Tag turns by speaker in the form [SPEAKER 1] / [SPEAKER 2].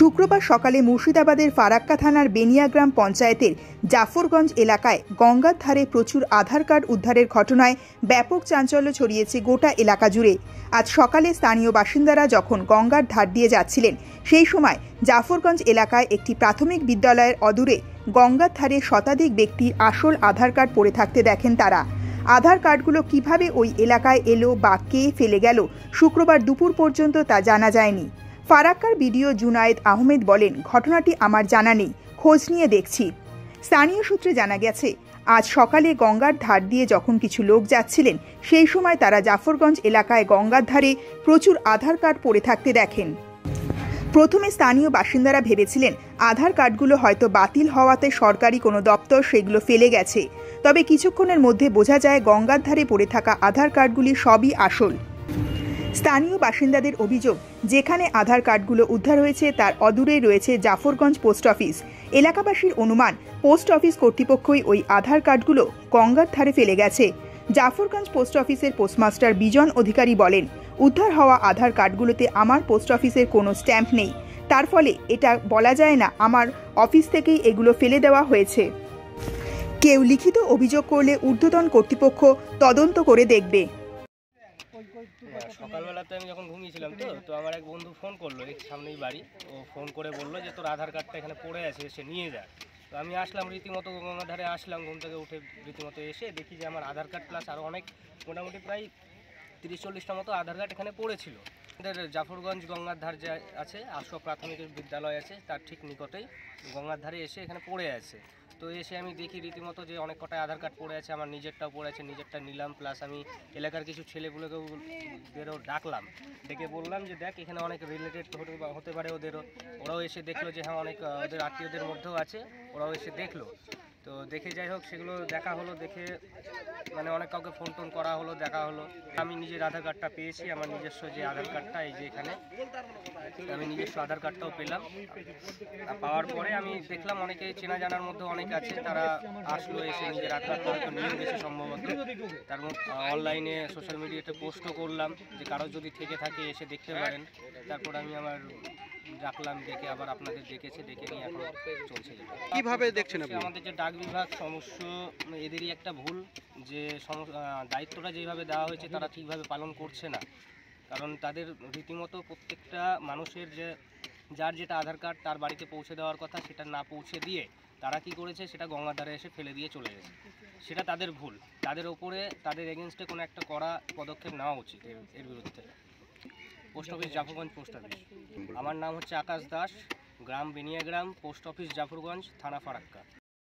[SPEAKER 1] শুক্রবার সকালে মুর্শিদাবাদের ফারাক্কা থানার বেনিয়াগ্রাম পঞ্চায়েতের জাফরগঞ্জ এলাকায় গঙ্গার ধারে প্রচুর আধার কার্ড উদ্ধারের ঘটনায় ব্যাপক চাঞ্চল্য ছড়িয়েছে গোটা এলাকা জুড়ে। আজ সকালে স্থানীয় বাসিন্দারা যখন গঙ্গার ধার দিয়ে যাচ্ছিলেন, সেই সময় জাফরগঞ্জ এলাকায় একটি প্রাথমিক বিদ্যালয়ের অদূরে গঙ্গার ধারে শতাধিক ব্যক্তির আসল আধার কার্ড পড়ে থাকতে দেখেন তারা। আধার কার্ডগুলো কিভাবে ওই এলাকায় এলো বা কে ফেলে গেল শুক্রবার দুপুর পর্যন্ত তা জানা যায়নি। ফারাক্কার বিডিও জুনায়েদ আহমেদ বলেন, ঘটনাটি আমার জানা নেই, খোঁজ নিয়ে দেখছি। স্থানীয় সূত্রে জানা গেছে, আজ সকালে গঙ্গার ধার দিয়ে যখন কিছু লোক যাচ্ছিলেন, সেই সময় তারা জাফরগঞ্জ এলাকায় গঙ্গার ধারে প্রচুর আধার কার্ড পড়ে থাকতে দেখেন। প্রথমে স্থানীয় বাসিন্দারা ভেবেছিলেন আধার কার্ডগুলো হয়তো বাতিল হওয়াতে সরকারি কোনো দপ্তর সেগুলো ফেলে গেছে। তবে কিছুক্ষণের মধ্যে বোঝা যায় গঙ্গার ধারে পড়ে থাকা আধার কার্ডগুলি সবই আসল। স্থানীয় বাসিন্দাদের অভিযোগ, যেখানে আধার কার্ডগুলো উদ্ধার হয়েছে তার অদূরেই রয়েছে জাফরগঞ্জ পোস্ট অফিস। এলাকাবাসীর অনুমান, পোস্ট অফিস কর্তৃপক্ষই ওই আধার কার্ডগুলো গঙ্গার ধারে ফেলে গেছে। জাফরগঞ্জ পোস্ট অফিসের পোস্টমাস্টার বিজন অধিকারী বলেন, উদ্ধার হওয়া আধার কার্ডগুলোতে আমার পোস্ট অফিসের কোনো স্ট্যাম্প নেই, তার ফলে এটা বলা যায় না আমার অফিস থেকেই এগুলো ফেলে দেওয়া হয়েছে। কেউ লিখিত অভিযোগ করলে ঊর্ধ্বতন কর্তৃপক্ষ তদন্ত করে দেখবে।
[SPEAKER 2] সকালবেলাতে আমি যখন ঘুমিয়েছিলাম তো আমার এক বন্ধু ফোন করলো, এই সামনেই বাড়ি। ও ফোন করে বললো যে তোর আধার কার্ডটা এখানে পড়ে আছে, সে নিয়ে যা। তো আমি আসলাম, রীতিমতো গঙ্গার ধারে আসলাম, ঘুম থেকে উঠে রীতিমতো এসে দেখি যে আমার আধার কার্ড প্লাস আরও অনেক, মোটামুটি প্রায় 30-40টা মতো আধার কার্ড এখানে পড়েছিল। আমাদের জাফরগঞ্জ গঙ্গার ধার যে আছে, আশোক প্রাথমিক বিদ্যালয় আছে, তার ঠিক নিকটেই গঙ্গার ধারে এসে এখানে পড়ে আছে। তো এসে আমি দেখি রীতিমতো যে অনেক কটায় আধার কার্ড পড়ে আছে, আমার নিজেরটাও পড়ে আছে, নিজেরটা নিলাম। প্লাস আমি এলাকার কিছু ছেলেগুলোকেও ডাকলাম, ডেকে বললাম যে দেখ এখানে অনেক রিলেটেড হতে পারে ওদেরও। ওরাও এসে দেখলো যে হ্যাঁ অনেক ওদের আত্মীয়দের মধ্যেও আছে, ওরাও এসে দেখলো। তো দেখে যাই হোক সেগুলো দেখা হলো, দেখে মানে অনেক কাউকে ফোন টোন করা হলো, দেখা হলো। আমি নিজের আধার কার্ডটা পেয়েছি, আমার নিজস্ব যে আধার কার্ডটা, এই যে এখানে আমি নিজস্ব আধার কার্ডটাও পেলাম। পাওয়ার পরে আমি দেখলাম অনেকে চেনা জানার মধ্যে অনেক আছে, তারা আসলো, এসে নিজের আধার কার্ডটা হয়তো নিয়ে গেছে সম্ভবত। তার মধ্যে অনলাইনে সোশ্যাল মিডিয়াতে পোস্টও করলাম যে কারো যদি থেকে থাকে এসে দেখতে পারেন। তারপর আমি আমার ডাকলাম, ডেকে আবার আপনাদের ডেকেছে, ডেকে নিয়ে এখন চলছে।
[SPEAKER 3] কিভাবে দেখছেন আপনি?
[SPEAKER 2] আমাদের যে ডাক বিভাগ সমস্য, এদেরই একটা ভুল যে দায়িত্বটা যেভাবে দেওয়া হয়েছে তারা ঠিকভাবে পালন করছে না। কারণ তাদের রীতিমতো প্রত্যেকটা মানুষের যে যার যেটা আধার কার্ড তার বাড়িতে পৌঁছে দেওয়ার কথা, সেটা না পৌঁছে দিয়ে তারা কি করেছে, সেটা গঙ্গার ধারে এসে ফেলে দিয়ে চলে গেছে। সেটা তাদের ভুল, তাদের ওপরে তাদের এগেনস্টে কোনো একটা কড়া পদক্ষেপ নেওয়া উচিত এর বিরুদ্ধে। Post office Jafarganj post office. আমার নাম হচ্ছে আকাশ দাস, গ্রাম বেনিয়াগ্রাম, পোস্ট অফিস জাফরগঞ্জ, থানা ফারাক্কা।